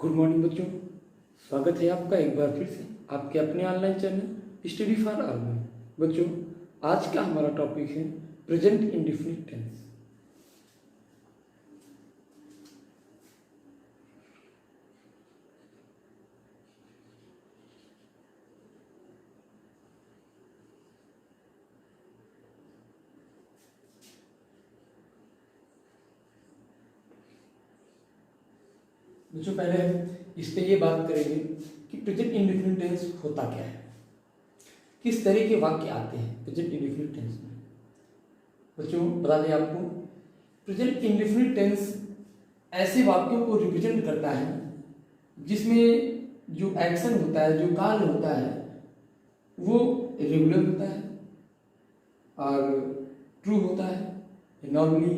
Good morning बच्चों, स्वागत है आपका एक बार फिर से आपके अपने online channel study for all में। बच्चों, आज का हमारा टॉपिक है प्रेजेंट इंडेफिनिट टेंस। बच्चों, पहले हम इस पे ये बात करेंगे कि प्रेजेंट इंडेफिनिट टेंस होता क्या है, किस तरह के वाक्य आते हैं प्रेजेंट इंडेफिनिट टेंस में। बच्चों, बता दें आपको, प्रेजेंट इंडेफिनिट टेंस ऐसे वाक्यों को रिप्रेजेंट करता है जिसमें जो एक्शन होता है, जो कार्य होता है, वो रेगुलर होता है और ट्रू होता है नॉर्मली,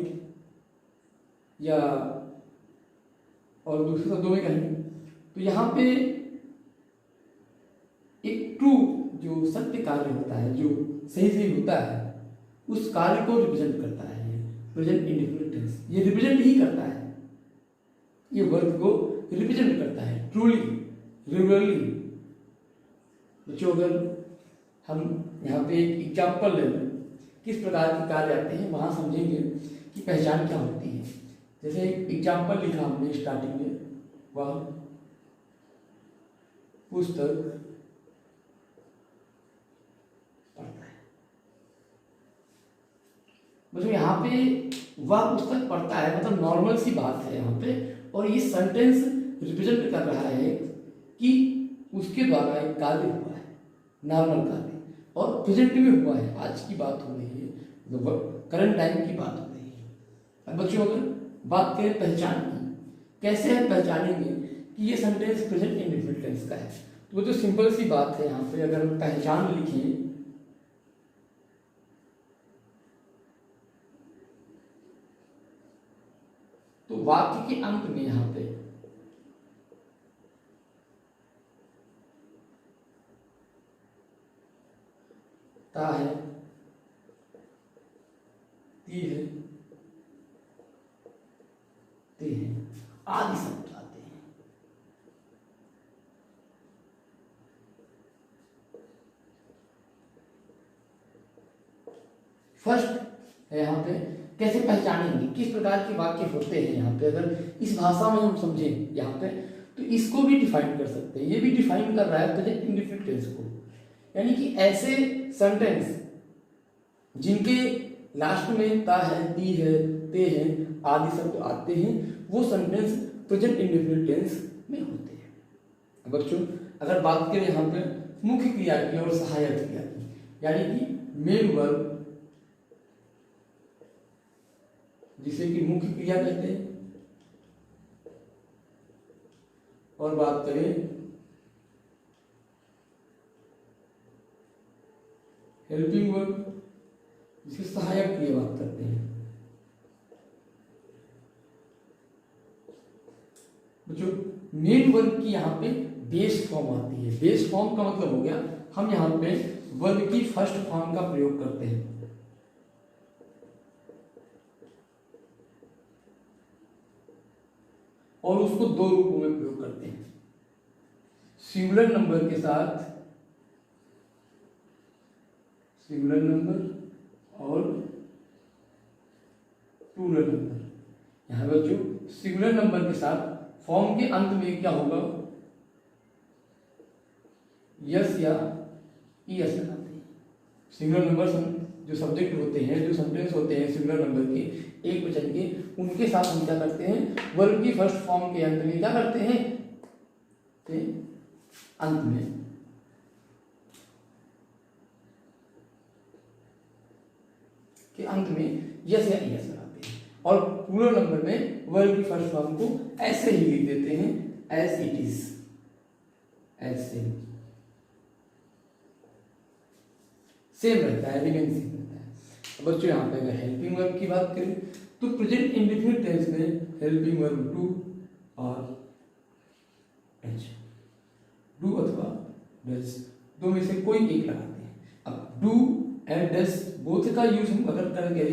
या और दूसरे शब्दों में कहें तो यहाँ पे एक ट्रू जो सत्य कार्य होता है, जो सही सही होता है, उस कार्य को रिप्रेजेंट करता है ये प्रेजेंट इंडेफिनिट टेंस। ये रिप्रेजेंट ही करता है, ये वर्ब को रिप्रेजेंट करता है ट्रूली, रेगुलरली। बच्चों, अगर हम यहाँ पे एक एग्जाम्पल ले लें किस प्रकार के कार्य आते हैं, वहाँ समझेंगे कि पहचान क्या होती है। जैसे एग्जाम्पल लिखा हमने स्टार्टिंग में, वह पुस्तक पढ़ता है। मतलब यहाँ पे वह पुस्तक पढ़ता है, मतलब नॉर्मल सी बात है यहाँ पे, और ये सेंटेंस रिप्रेजेंट कर रहा है कि उसके द्वारा एक कार्य हुआ है, नॉर्मल कार्य, और प्रेजेंट में हुआ है। आज की बात हो रही है, मतलब करंट टाइम की बात हो रही है। अब बच्चों, अगर बात करें पहचान की, कैसे हम पहचानेंगे कि ये सेंटेंस प्रेजेंट इंडेफिनिट टेंस का है, तो वो जो सिंपल सी बात है, यहाँ पे अगर हम पहचान लिखें तो वाक्य के अंत में यहाँ पे ता है, ती है, ते हैं, आदि शब्द आते हैं। फर्स्ट है यहाँ पे कैसे पहचानेंगे, किस प्रकार के वाक्य होते हैं। यहाँ पे अगर इस भाषा में हम समझें यहाँ पे, तो इसको भी डिफाइन कर सकते हैं। ये भी डिफाइन कर रहा है प्रेजेंट इंडेफिनिट टेंस को, यानी कि ऐसे सेंटेंस जिनके लास्ट में ता है, ती है, ते हैं, आदि शब्द आते हैं, वो सेंटेंस प्रेजेंट इंडेफिनिट टेंस में होते हैं। बच्चों, अगर बात करें यहाँ पे मुख्य क्रिया की और सहायक क्रिया की, यानी कि मेन वर्ब, जिसे कि मुख्य क्रिया कहते हैं, और बात करें हेल्पिंग वर्ब, जिसे सहायक क्रिया बात करते हैं। बच्चों, मेन वर्ब की यहाँ पे बेस फॉर्म आती है। बेस फॉर्म का मतलब हो गया, हम यहाँ पे वर्ब की फर्स्ट फॉर्म का प्रयोग करते हैं। और उसको दो रूपों में प्रयोग करते हैं, सिंगुलर नंबर के साथ, सिंगुलर नंबर और प्लूरल नंबर। यहाँ बच्चों, सिंगुलर नंबर के साथ फॉर्म के अंत में क्या होगा, यस या ईएस लगाते हैं। सिंगुलर नंबर जो सब्जेक्ट होते हैं, जो सेंटेंस होते हैं सिंगुलर नंबर के, एक वचन के, उनके साथ हम क्या करते हैं, वर्ब की फर्स्ट फॉर्म के अंत में क्या करते हैं, अंत में के अंत में यस या ईएस लगाते हैं, और प्लूरल नंबर में वर्ब की फर्स्ट फॉर्म को ऐसे ही लिख देते हैं, एज इट इज, ऐसे सेम रहता है, रिमेन सेम रहता है। बच्चों, यहाँ पे अगर हेल्पिंग वर्ब की बात करें तो प्रेजेंट इंडेफिनिट टेंस में हेल्पिंग वर्ब डू और डज, डू अथवा डज, दो में से कोई एक लगाते हैं। अब डू एंड डज बोथ का यूज हम अगर करेंगे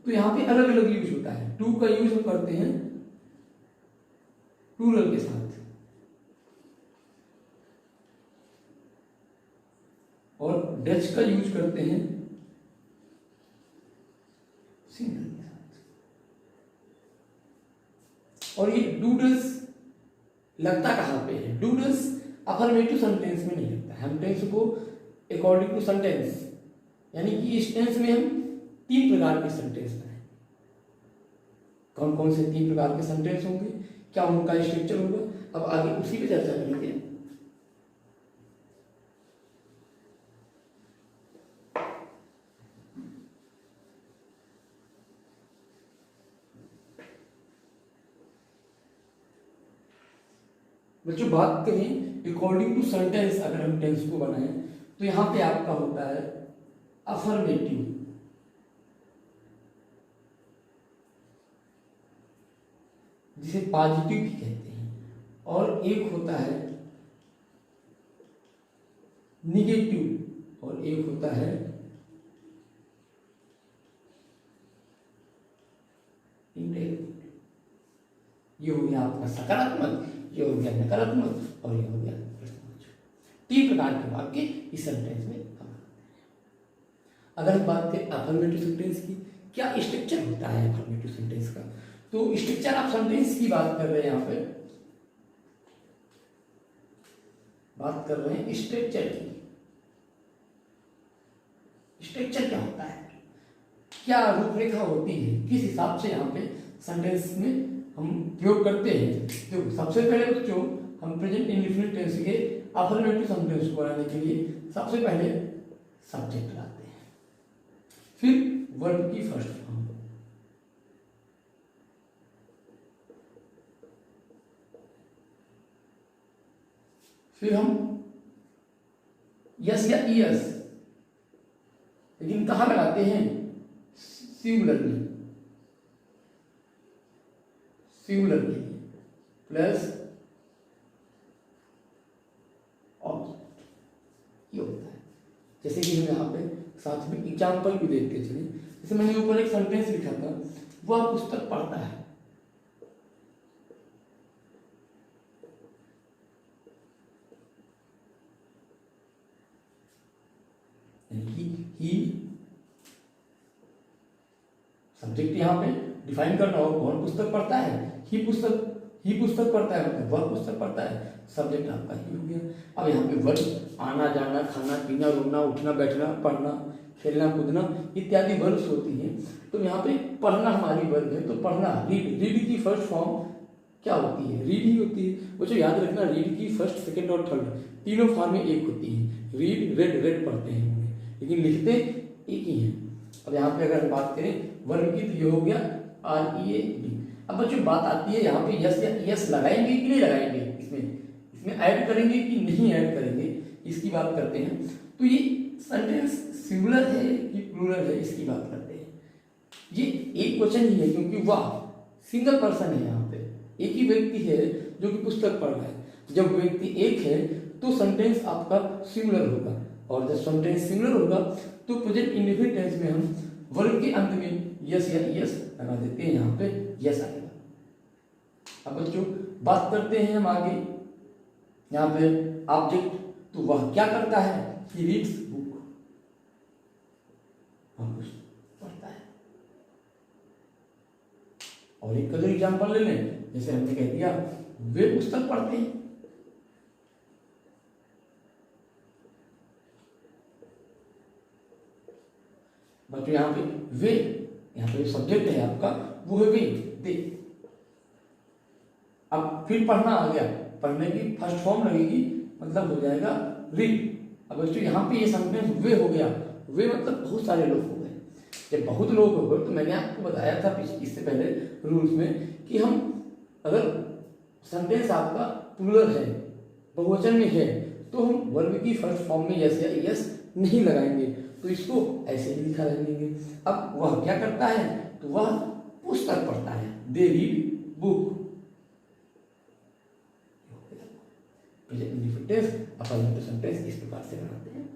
तो यहाँ पे अलग अलग यूज होता है। डू का यूज हम करते हैं प्लूरल के साथ, डच का यूज करते हैं सिंगल के साथ। और ये डूडल्स लगता कहाँ पे है? डूडल्स अफर्मेटिव सेंटेंस में नहीं लगता है। हम टेंस को अकॉर्डिंग टू सेंटेंस, यानी कि इस टेंस में हम 3 प्रकार के सेंटेंस बनाए। कौन कौन से 3 प्रकार के सेंटेंस होंगे, क्या उनका स्ट्रक्चर होगा, अब आगे उसी पे चर्चा करेंगे। बच्चों बात करें अकॉर्डिंग टू सेंटेंस, अगर हम टेंस को बनाएं तो यहां पे आपका होता है अफर्मेटिव, जिसे पॉजिटिव भी कहते हैं, और एक होता है निगेटिव, और एक होता है इंडेक्टिव। ये हो गया आपका सकारात्मक, ये हो गया नकारात्मक, और ये हो गया प्रश्नवाचक। 3 प्रकार के वाक्य इस सेंटेंस में हम बनाते हैं। अगर हम बात करें अफर्मेटिव सेंटेंस की, क्या स्ट्रक्चर होता है अफर्मेटिव सेंटेंस का, तो स्ट्रक्चर ऑफ सेंटेंस की बात कर रहे हैं, यहाँ पे बात कर रहे हैं स्ट्रक्चर की। स्ट्रक्चर क्या होता है, क्या रूपरेखा होती है, किस हिसाब से यहाँ पे सेंटेंस में हम प्रयोग करते हैं। तो सबसे पहले बच्चों हम प्रेजेंट इंडेफिनिट टेंस के अफर्मेटिव सेंटेंस को बनाने के लिए सबसे पहले सब्जेक्ट लाते हैं, फिर वर्ब की फर्स्ट फॉर्म, फिर हम यस या ईएस, लेकिन कहाँ लगाते हैं? सिंगुलर में, सिंगुलर के लिए प्लस ऑब्जेक्ट, ये होता है। जैसे कि हम यहाँ पे साथ में एग्जाम्पल भी देखते चले, जैसे मैंने ऊपर एक सेंटेंस लिखा था, वह पुस्तक पढ़ता है, ही सब्जेक्ट यहाँ पे डिफाइन करना हो, कौन पुस्तक पढ़ता है, ही पुस्तक पढ़ता है, मतलब वह पुस्तक पढ़ता है, सब्जेक्ट आपका ही हो गया। अब यहाँ पे वर्ब आना जाना, खाना पीना, रोना उठना, बैठना, पढ़ना, खेलना कूदना इत्यादि वर्ब्स होती हैं। तो यहाँ पे पढ़ना हमारी वर्ब है, तो पढ़ना रीड की फर्स्ट फॉर्म क्या होती है? रीड ही होती है। बच्चों याद रखना, रीड की फर्स्ट, सेकेंड और थर्ड तीनों फॉर्म में एक होती है। रीड रेड पढ़ते हैं, लेकिन लिखते एक ही हैं। अब यहाँ पे अगर बात करें वर्ब की, तो ये हो गया READ। अब बच्चों बात आती है यहाँ पे यस या यस लगाएंगे कि नहीं लगाएंगे, इसमें ऐड करेंगे कि नहीं ऐड करेंगे, इसकी बात करते हैं। तो ये सेंटेंस सिंगुलर है कि प्लूरल है, इसकी बात करते हैं। ये एक क्वेश्चन ही है, क्योंकि वह सिंगल पर्सन है, यहाँ पे एक ही व्यक्ति है जो कि पुस्तक पढ़ रहा है। जब व्यक्ति एक है तो सेंटेंस आपका सिंगुलर होगा, और जब सेंटेंस सिंगुलर होगा तो प्रेजेंट इंडेफिनिट टेंस में हम वर्ब के अंत में यस या यस लगा देते हैं, यहाँ पे यस आएगा। अब बच्चों बात करते हैं हम आगे, यहाँ पे ऑब्जेक्ट, तो वह क्या करता है? ही रीड्स बुक, वह कुछ पढ़ता है। और एक अगर एग्जाम्पल ले लें, जैसे हमने कह दिया वे पुस्तक पढ़ते हैं, बच्चों यहाँ पे वे, यहाँ पे सब्जेक्ट है आपका, वो है वे, दे। अब फिर पढ़ना आ गया, पढ़ने की फर्स्ट फॉर्म लगेगी, मतलब हो जाएगा रीड। अब बच्चों यहाँ पे ये सेंटेंस वे हो गया, वे मतलब बहुत सारे लोग हो गए। जब बहुत लोग हो गए तो मैंने आपको बताया था इससे पहले रूल्स में कि हम अगर सेंटेंस आपका प्लूरल है, बहुवचन में है, तो हम वर्ब की फर्स्ट फॉर्म में यस या यस नहीं लगाएंगे, तो इसको ऐसे ही लिखा रहेंगे। अब वह क्या करता है? तो वह पुस्तक पढ़ता है, दे रीड बुक। सेंटेंस इस प्रकार से बनाते हैं।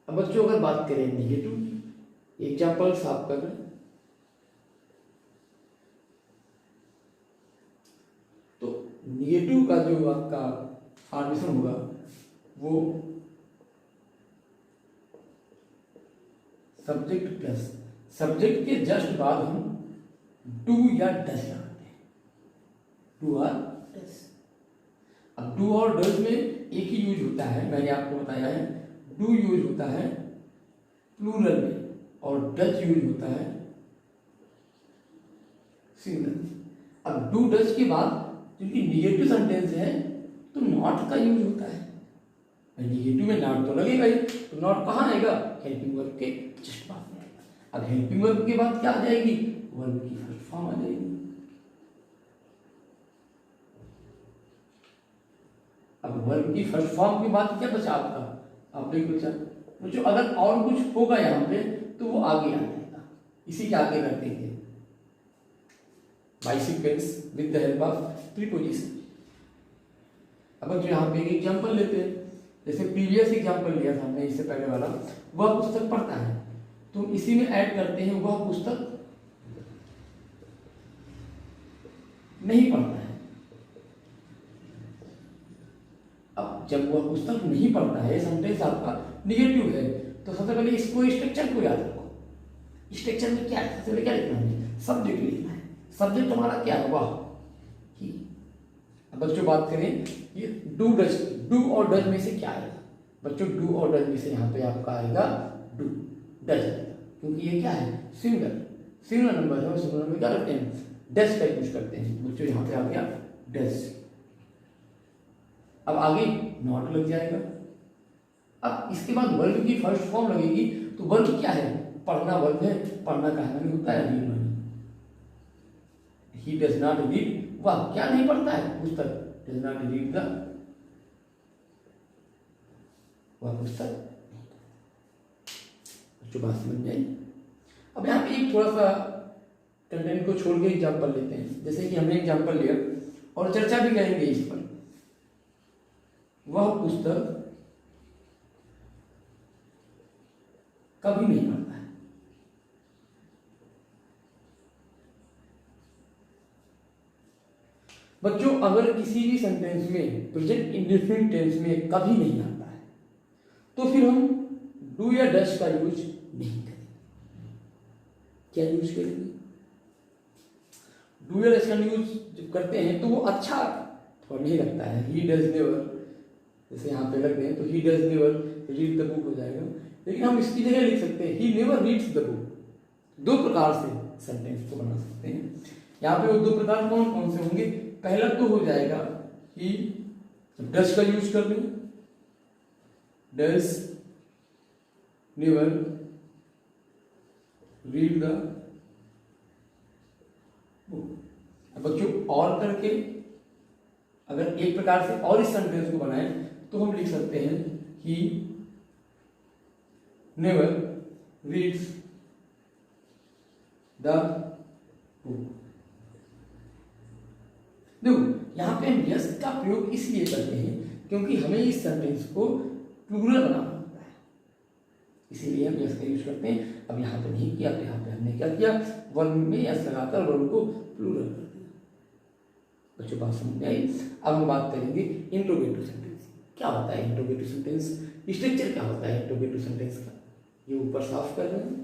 अब बच्चों अगर बात करें निगेटिव की, एग्जाम्पल्स आप कर रहे हैं, तो निगेटिव का जो आपका फॉर्मेशन होगा वो सब्जेक्ट प्लस सब्जेक्ट के जस्ट बाद हम डू या डज लगाते हैं, डू और डज। अब डू और डज में एक ही यूज होता है, मैंने आपको बताया है, डू यूज होता है प्लूरल में और डज यूज होता है सिंगुलर। अब डू डज के बाद क्योंकि निगेटिव सेंटेंस है तो नॉट का यूज होता है, निगेटिव में नॉट तो लगेगा ही, तो नॉट कहाँ आएगा, हेल्पिंग वर्ब के जस्ट बाद में आएगा। अब हेल्पिंग वर्ब के बाद क्या आ जाएगी, वर्ब की फर्स्ट फॉर्म आ जाएगी। अब वर्ब की फर्स्ट फॉर्म के बाद क्या बचा आपका, आपने बचा जो अगर और कुछ होगा यहाँ पे तो वो आगे आ जाएगा, इसी के आगे रख देंगे by sequence with the help of preposition. अब जो यहाँ पे एक एग्जांपल लेते हैं, जैसे प्रीवियस एग्जांपल लिया था हमने इससे पहले वाला, वह पुस्तक पढ़ता है, तो इसी में ऐड करते हैं वह पुस्तक नहीं पढ़ता है। अब जब वह पुस्तक नहीं पढ़ता है सेंटेंस आपका निगेटिव है, तो सबसे पहले इसको स्ट्रक्चर को याद रखो। स्ट्रक्चर में क्या है, सबसे पहले क्या लिखना है, सब्जेक्ट लिखना है। सब्जेक्ट हमारा क्या है, वह ही। अब बच्चों बात करें ये डू डज, डू और डज में से क्या आएगा बच्चों, डू और डज में से यहाँ पे आपका आएगा डू, डज आएगा, क्योंकि ये क्या है सिंगुलर नंबर है, और सिंगुलर में क्या करते हैं, डज का यूज करते हैं। बच्चों यहाँ पे आ गया डज। अब आगे नॉट लग जाएगा। अब इसके बाद वर्ब की फर्स्ट फॉर्म लगेगी, तो वर्ब क्या है, पढ़ना वर्ब है, पढ़ना कहना भी होता है, रीड नहीं। ही डज नॉट रीड, वह क्या नहीं पढ़ता है, पुस्तक, डज नॉट रीड द, वह पुस्तक। बच्चों बात समझ में आई। अब यहाँ पे एक थोड़ा सा कंटेंट को छोड़ के एग्जाम्पल लेते हैं, जैसे कि हमने एग्जाम्पल लिया और चर्चा भी करेंगे इस पर। वह पुस्तक कभी नहीं पढ़ता है। बच्चों अगर किसी भी सेंटेंस में प्रेजेंट इंडेफिनिट टेंस में कभी नहीं आता है, तो फिर हम डू या डज का यूज नहीं करेंगे। क्या यूज करेंगे, डू या डज का यूज जब करते हैं तो वो अच्छा थोड़ा नहीं लगता है। ही डज नेवर, जैसे यहाँ पे लगते हैं तो he does never read the book हो जाएगा, लेकिन हम इसकी जगह लिख सकते हैं he never reads the book. दो प्रकार से सेंटेंस को बना सकते हैं। यहाँ पे वो दो प्रकार कौन कौन से होंगे, पहला तो हो जाएगा ही डज का यूज कर लें, does never read the book. अब बच्चों और करके अगर एक प्रकार से और इस सेंटेंस को बनाएं तो हम लिख सकते हैं he never reads the book. देखो यहाँ पे हम यस का प्रयोग इसलिए करते हैं क्योंकि हमें इस सेंटेंस को प्लूरल बनाना होता है, इसीलिए हम यस का यूज करते हैं। अब यहाँ पे नहीं किया, तो यहाँ पे हमने क्या किया, वर्ब में यस लगाकर वर्ब को प्लूरल कर दिया। बच्चों बात समझ में आई। अब हम बात करेंगे इंट्रोगेटिव सेंटेंस। क्या होता है इंट्रोगेटिव सेंटेंस, स्ट्रक्चर क्या होता है इंट्रोगेटिव सेंटेंस का, ये ऊपर साफ कर रहे हैं।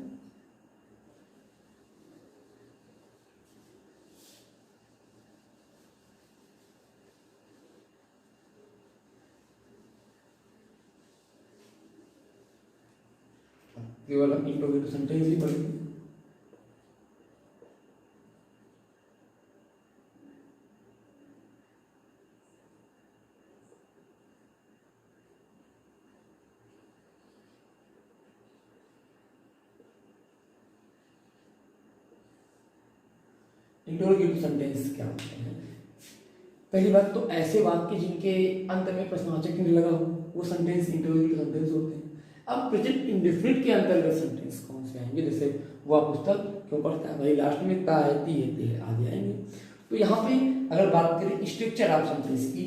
केवल हम इंट्रोगेटिव सेंटेंस ही पढ़ेंगे। इंट्रोगेटिव सेंटेंस क्या होते हैं, पहली बात तो ऐसे वाक्य जिनके अंत में प्रश्नवाचक चिन्ह लगा हो वो सेंटेंस इंट्रोगेटिव सेंटेंस होते हैं। अब प्रेजेंट इंडेफिनिट के अंतर्गत सेंटेंस कौन से आएंगे, जैसे वह पुस्तक क्यों पढ़ता है, भाई लास्ट में ता है ती है ते है आदि आएंगे। तो यहाँ पे अगर बात करें स्ट्रक्चर ऑफ सेंटेंस की,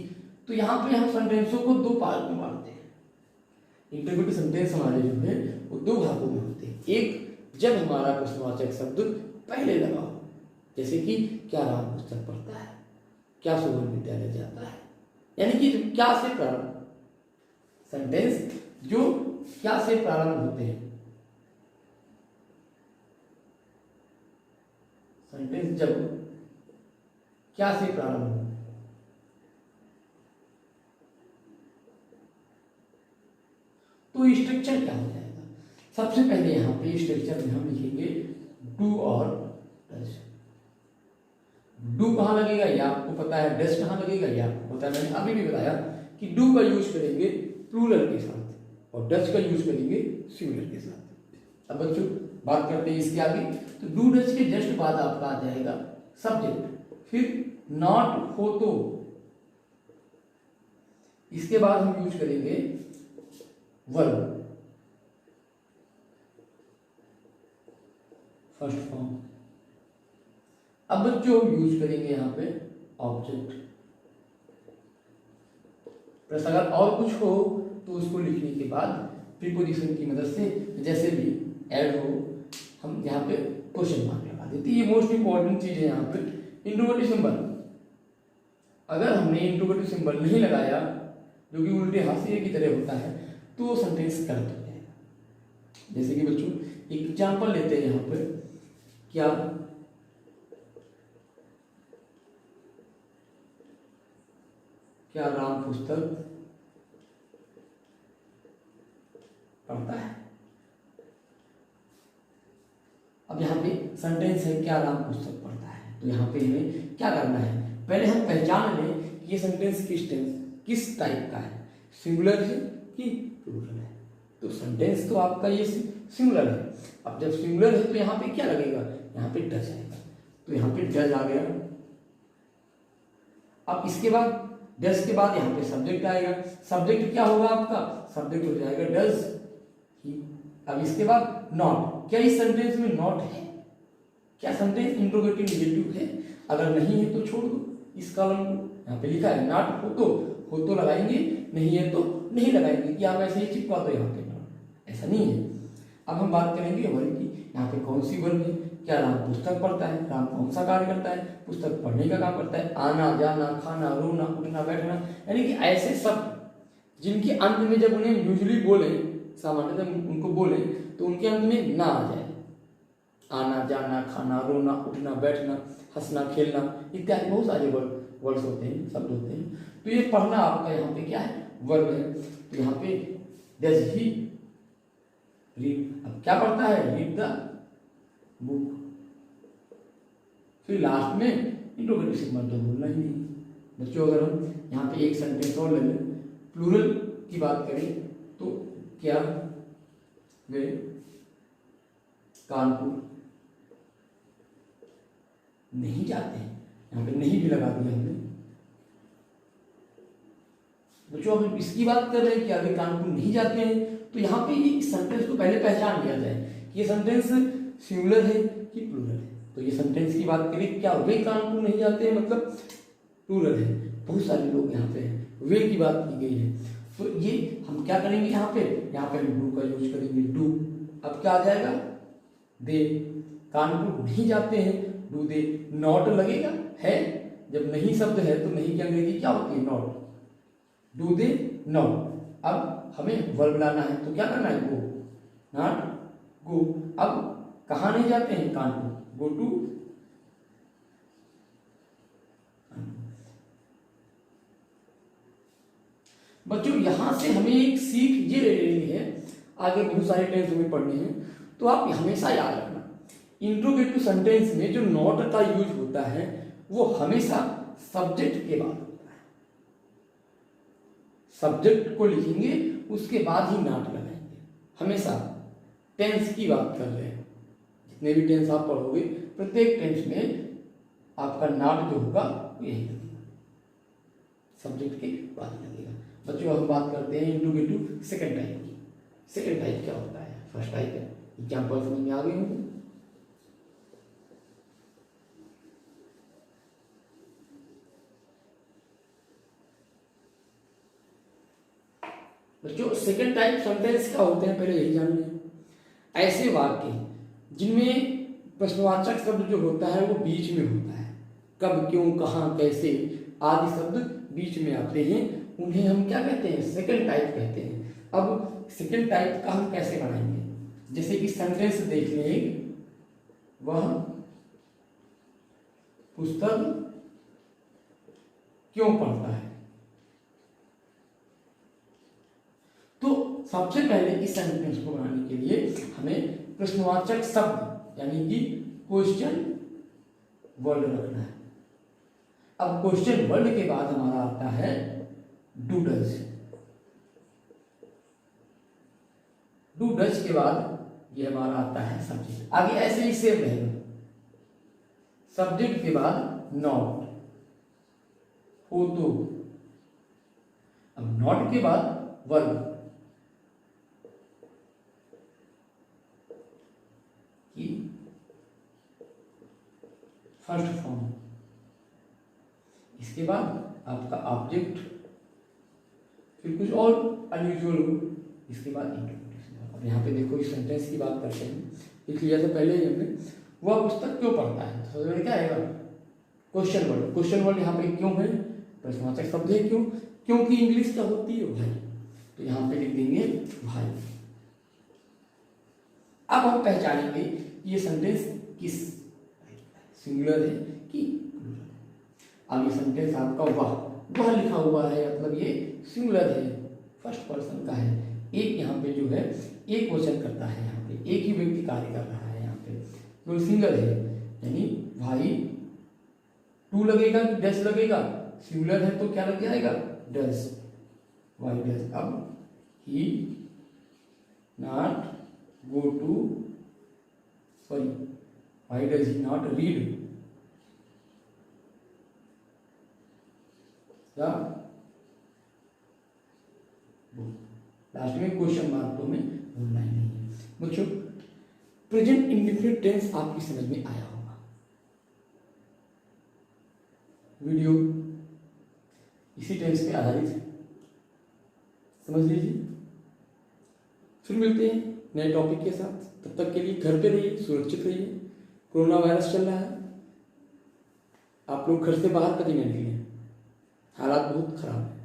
तो यहाँ पे हम सेंटेंसों को दो पार्ट में बांटते हैं। इंट्रोगेटिव सेंटेंस हमारे जो है वो दो भागों में होते हैं। एक जब हमारा प्रश्नवाचक शब्द पहले लगा हो, जैसे कि क्या राम पुस्तक पढ़ता है, क्या सुबह विद्यालय जाता है, यानी कि क्या से प्रारंभ सेंटेंस जो क्या से प्रारंभ होते हैं, सेंटेंस जब क्या से प्रारंभ हो, तो स्ट्रक्चर क्या हो जाएगा? सबसे पहले यहाँ पे स्ट्रक्चर में हम लिखेंगे डू और डज। डू कहाँ लगेगा ये आपको पता है, डज कहाँ लगेगा ये आपको पता है। मैंने अभी भी बताया कि डू का यूज करेंगे प्लूरल के साथ और डज का यूज करेंगे सिंगुलर के साथ। अब बच्चों बात करते हैं इसके आगे। तो डू डज के जस्ट बाद आपका आ जाएगा सब्जेक्ट, फिर नॉट हो तो, इसके बाद हम यूज करेंगे वर्ब फर्स्ट फॉर्म। अब बच्चों हम यूज करेंगे यहाँ पे ऑब्जेक्ट। प्लस अगर और कुछ हो तो उसको लिखने के बाद प्रीपोजिशन की मदद से जैसे भी ऐड हो हम यहाँ पे क्वेश्चन मार्क लगा देते हैं। ये मोस्ट इंपॉर्टेंट चीज है यहाँ पे इंट्रोगेटिव सिंबल। अगर हमने इंट्रोगेटिव सिंबल नहीं लगाया जो कि उल्टे हाशिए की तरह होता है तो सेंटेंस गलत हो जाएगा। जैसे कि बच्चों एक एग्जाम्पल लेते हैं यहाँ पे, क्या क्या राम पुस्तक पढ़ता है। अब यहाँ पे सेंटेंस है क्या राम पुस्तक पढ़ता है, तो यहाँ पे हमें क्या करना है, पहले हम पहचान लें कि ये सेंटेंस किस टाइप का है, सिंगुलर है कि प्लूरल है। तो सेंटेंस तो आपका ये सिंगुलर है। अब जब सिंगुलर है तो यहाँ पे क्या लगेगा, यहाँ पे डज आएगा। तो यहाँ पे डज आ गया। अब इसके बाद डज के बाद यहाँ पे सब्जेक्ट आएगा। सब्जेक्ट क्या होगा आपका, सब्जेक्ट हो जाएगा डज ही। अब इसके बाद नॉट, क्या इस सेंटेंस में नॉट है, क्या सेंटेंस इंट्रोगेटिव नेगेटिव है, अगर नहीं है तो छोड़ दो इस कॉलम को। यहाँ पे लिखा है नॉट हो तो लगाएंगे, नहीं है तो नहीं लगाएंगे कि आप ऐसे ही चिपका दो यहाँ पे, ऐसा नहीं है। अब हम बात करेंगे वर्ब की। यहाँ पे कौन सी वर्ब है, क्या राम पुस्तक पढ़ता है, राम कौन सा कार्य करता है, पुस्तक पढ़ने का काम करता है। आना जाना खाना रोना उठना बैठना, यानी कि ऐसे शब्द जिनके अंत में जब उन्हें यूजुअली बोले, सामान्यतः उनको बोले तो उनके अंत में ना आ जाए। आना जाना खाना रोना उठना बैठना हंसना खेलना इत्यादि बहुत सारे वर्ड्स होते हैं, शब्द होते हैं। तो ये पढ़ना आपका यहाँ पे क्या है, वर्ब है। तो यहाँ पे डज ही रीड, अब क्या पढ़ता है, रीड द बुक। फिर लास्ट में इंट्रोगेटिव सिंबल तो बोलना ही नहीं। बच्चों अगर हम यहाँ पे एक सेंटेंस और ले लें, प्लूरल की बात करें तो क्या वे कानपुर नहीं जाते हैं, यहाँ पे नहीं भी लगा दिया हमने। बच्चों अगर इसकी बात कर रहे हैं कि अगर कानपुर नहीं जाते हैं तो यहाँ पे ये सेंटेंस को पहले पहचान लिया जाए कि ये सेंटेंस सिंगुलर है कि प्लूरल है। तो ये सेंटेंस की बात करें, क्या वे कानपुर नहीं जाते हैं, मतलब प्लूरल है, बहुत सारे लोग यहाँ पे हैं, वे की बात की गई है। तो ये हम क्या करेंगे, यहाँ पे हम डू का यूज करेंगे, डू। अब क्या आ जाएगा, दे कानपुर नहीं जाते हैं, डू दे। नॉट लगेगा है, जब नहीं शब्द है तो नहीं की अंग्रेजी क्या होती है, नॉट। Do they not. अब हमें वर्ब लाना है तो क्या करना है, गो नॉट गो। अब कहाँ नहीं जाते हैं, कानपुर, गो टू। बच्चों यहां से हमें एक सीख ये ले लेनी है, आगे बहुत सारे टेंस हमें पढ़ने हैं, तो आप हमेशा याद रखना इंट्रोगेटिव सेंटेंस में जो नॉट का यूज होता है वो हमेशा सब्जेक्ट के बाद होता है। सब्जेक्ट को लिखेंगे उसके बाद ही नॉट लगाएंगे, हमेशा। टेंस की बात कर रहे हैं, जितने भी टेंस आप पढ़ोगे प्रत्येक टेंस में आपका नॉट जो होगा वो यही लगेगा, सब्जेक्ट के बाद लगेगा। बच्चों हम बात करते हैं इंट्रोगेटिव सेकंड टाइप की। सेकंड टाइप क्या होता है, फर्स्ट टाइप है, एग्जाम्पल समझ में आ गए होंगे। बच्चों सेकंड टाइप सेंटेंस क्या होते हैं पहले यही जान लें। ऐसे वाक्य जिनमें प्रश्नवाचक शब्द जो होता है वो बीच में होता है, कब क्यों कहाँ कैसे आदि शब्द बीच में आते हैं, उन्हें हम क्या कहते हैं, सेकंड टाइप कहते हैं। अब सेकंड टाइप का हम कैसे बनाएंगे, जैसे कि सेंटेंस देख लें, वह पुस्तक क्यों पढ़ता है। तो सबसे पहले इस सेंटेंस को बनाने के लिए हमें प्रश्नवाचक शब्द यानी कि क्वेश्चन वर्ड रखना है। अब क्वेश्चन वर्ड के बाद हमारा आता है डू डज। डू डज के बाद ये हमारा आता है सब्जेक्ट। आगे ऐसे ही सेम रहेगा, सब्जेक्ट के बाद नॉट, हो तो। अब नॉट के बाद वर्ब की फर्स्ट फॉर्म, इसके बाद आपका ऑब्जेक्ट, फिर कुछ और अनयूजुअल हो, इसके बाद इंटरप्रिटेशन। अब यहाँ पे देखो इस सेंटेंस की बात करते हैं, लिख लिया था पहले ही हमने, वह पुस्तक क्यों पढ़ता है। तो सबसे क्या आएगा क्वेश्चन वर्ड। क्वेश्चन वर्ड यहाँ पे क्यों है, प्रश्नवाचक शब्द है क्यों, क्योंकि इंग्लिश क्या होती है भाई, तो यहाँ पे लिख देंगे भाई। अब हम पहचानेंगे ये सेंटेंस किस सिंगुलर है कि प्लूरल है। अब ये सेंटेंस आपका वह लिखा हुआ है, मतलब ये सिंगुलर है, फर्स्ट पर्सन का है। एक यहाँ पे जो है एक वचन करता है, यहाँ पे एक ही व्यक्ति कार्य कर रहा है, यहाँ पे तो सिंगल है, यानी भाई टू लगेगा कि डज लगेगा, सिंगुलर है तो क्या लग जाएगा डज, वाई डज। अब ही not go to, sorry, why does he not read the book। Last में क्वेश्चन मार्क तो में भूलना ही नहीं है बच्चों। प्रेजेंट इंडेफिनिट टेंस आपकी समझ में आया होगा। वीडियो इसी टेंस पे आधारित है, समझ लीजिए। फिर मिलते हैं नए टॉपिक के साथ, तब तक के लिए घर पे रहिए, सुरक्षित रहिए। कोरोना वायरस चल रहा है, आप लोग घर से बाहर कभी नहीं निकलें, हालात बहुत खराब है।